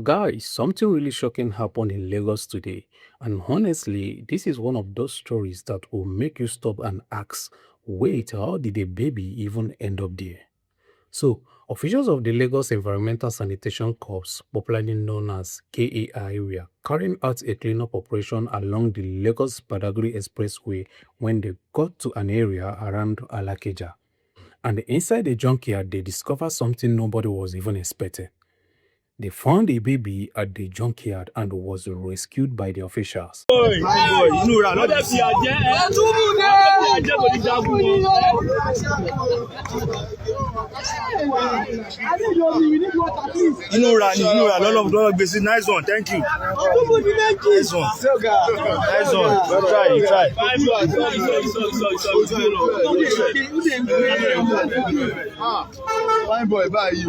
Guys, something really shocking happened in Lagos today. And honestly, this is one of those stories that will make you stop and ask, wait, how did a baby even end up there? So, officials of the Lagos Environmental Sanitation Corps, popularly known as KAI, were carrying out a cleanup operation along the Lagos Badagry Expressway when they got to an area around Alakija. And inside the junkyard, they discovered something nobody was even expecting. They found a baby at the junkyard and was rescued by the officials. Lọ́lọ́ gbèsè nice one, thank you. Nice one. Nice one. Try. Fine boy, báyìí.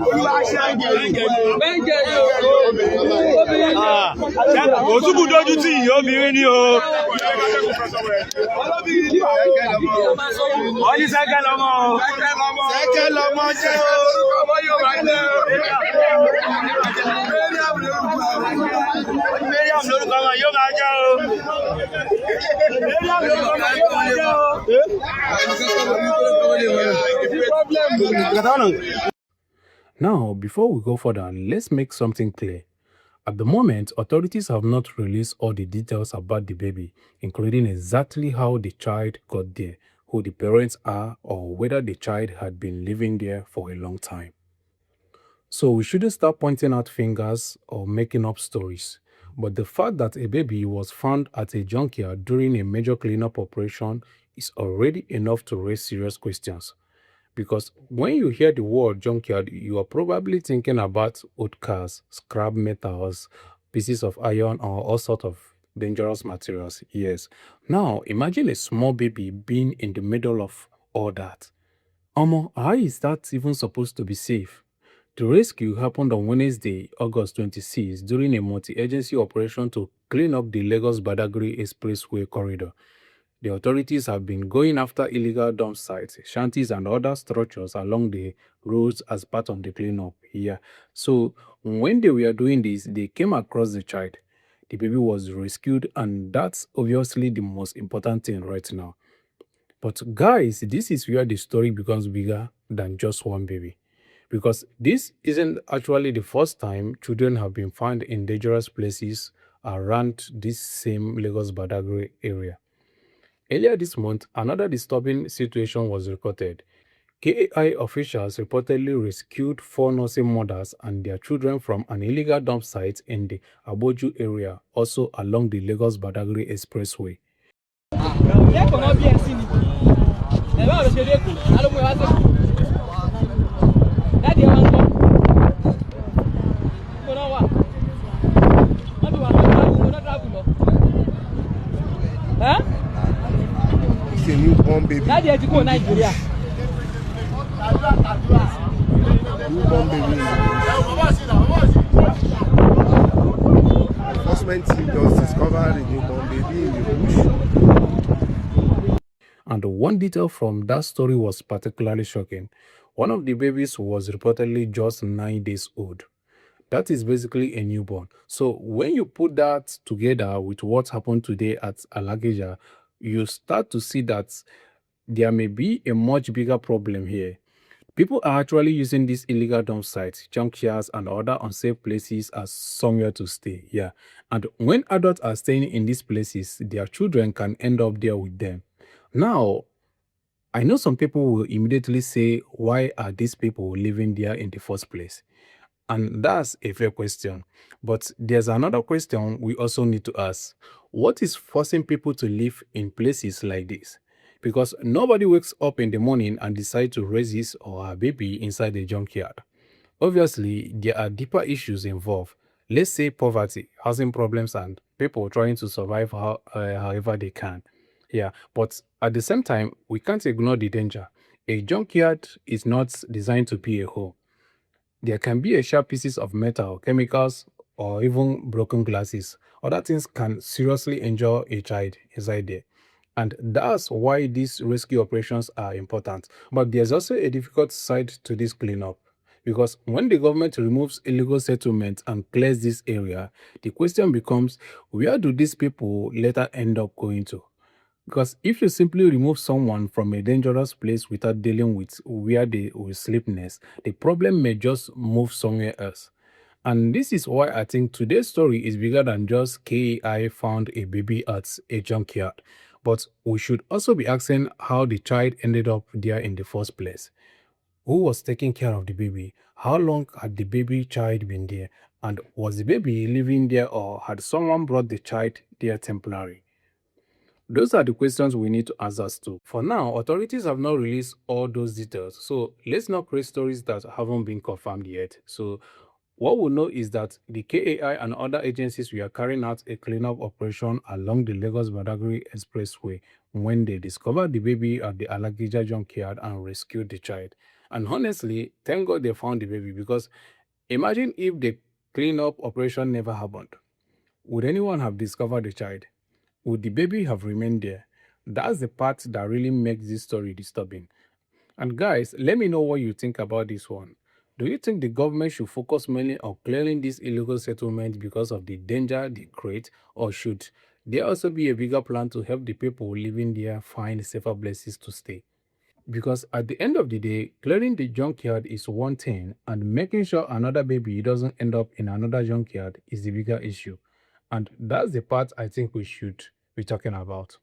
Òtúbù dójú tí ìyá obìnrin ni o. Wọ́n ní sẹ́kẹ̀ lọ́mọ o. Sẹ́kẹ̀ lọ́mọ jẹ́ o. Ọmọ yóò máa jẹ́ o. Mariam lórúkọ ọmọ yóò máa jẹ́ o. Mariam lórúkọ ọmọ yóò máa jẹ́ o. Now, before we go further, let's make something clear. At the moment, authorities have not released all the details about the baby, including exactly how the child got there, who the parents are, or whether the child had been living there for a long time. So we shouldn't start pointing out fingers or making up stories. But the fact that a baby was found at a junkyard during a major cleanup operation is already enough to raise serious questions. Because when you hear the word junkyard, you are probably thinking about old cars, scrap metals, pieces of iron, or all sorts of dangerous materials. Yes. Now, imagine a small baby being in the middle of all that. How is that even supposed to be safe? The rescue happened on Wednesday, August 26, during a multi-agency operation to clean up the Lagos Badagry Expressway corridor. The authorities have been going after illegal dump sites, shanties, and other structures along the roads as part of the cleanup. Yeah. So when they were doing this, they came across the child. The baby was rescued, and that's obviously the most important thing right now. But guys, this is where the story becomes bigger than just one baby. Because this isn't actually the first time children have been found in dangerous places around this same Lagos Badagry area. Earlier this month, another disturbing situation was reported. KAI officials reportedly rescued 4 nursing mothers and their children from an illegal dump site in the Aboju area, also along the Lagos Badagry Expressway. It's a newborn baby. Newborn baby. Enforcement team just discovered a newborn baby in the bush. And one detail from that story was particularly shocking. One of the babies was reportedly just 9 days old. That is basically a newborn. So when you put that together with what happened today at Alakija, you start to see that there may be a much bigger problem here. People are actually using these illegal dump sites, junkyards, and other unsafe places as somewhere to stay. Yeah. And when adults are staying in these places, their children can end up there with them. Now, I know some people will immediately say, why are these people living there in the first place? And that's a fair question. But there's another question we also need to ask. What is forcing people to live in places like this? Because nobody wakes up in the morning and decides to raise his or her baby inside a junkyard. Obviously, there are deeper issues involved. Let's say poverty, housing problems, and people trying to survive however they can. Yeah, but at the same time, we can't ignore the danger. A junkyard is not designed to be a home. There can be sharp pieces of metal, chemicals, or even broken glasses. Other things can seriously injure a child inside there. And that's why these rescue operations are important. But there's also a difficult side to this cleanup. Because when the government removes illegal settlements and clears this area, the question becomes, where do these people later end up going to? Because if you simply remove someone from a dangerous place without dealing with where they will sleep next, the problem may just move somewhere else. And this is why I think today's story is bigger than just KAI found a baby at a junkyard. But we should also be asking how the child ended up there in the first place. Who was taking care of the baby? How long had the baby child been there? And was the baby living there or had someone brought the child there temporarily? Those are the questions we need to answer to. For now, authorities have not released all those details, so let's not create stories that haven't been confirmed yet. So, what we know is that the KAI and other agencies were carrying out a cleanup operation along the Lagos Badagry Expressway when they discovered the baby at the Alakija Junkyard and rescued the child. And honestly, thank God they found the baby because imagine if the cleanup operation never happened. Would anyone have discovered the child? Would the baby have remained there? That's the part that really makes this story disturbing. And guys, let me know what you think about this one. Do you think the government should focus mainly on clearing these illegal settlements because of the danger they create, or should there also be a bigger plan to help the people living there find safer places to stay? Because at the end of the day, clearing the junkyard is one thing, and making sure another baby doesn't end up in another junkyard is the bigger issue. And that's the part I think we should be talking about.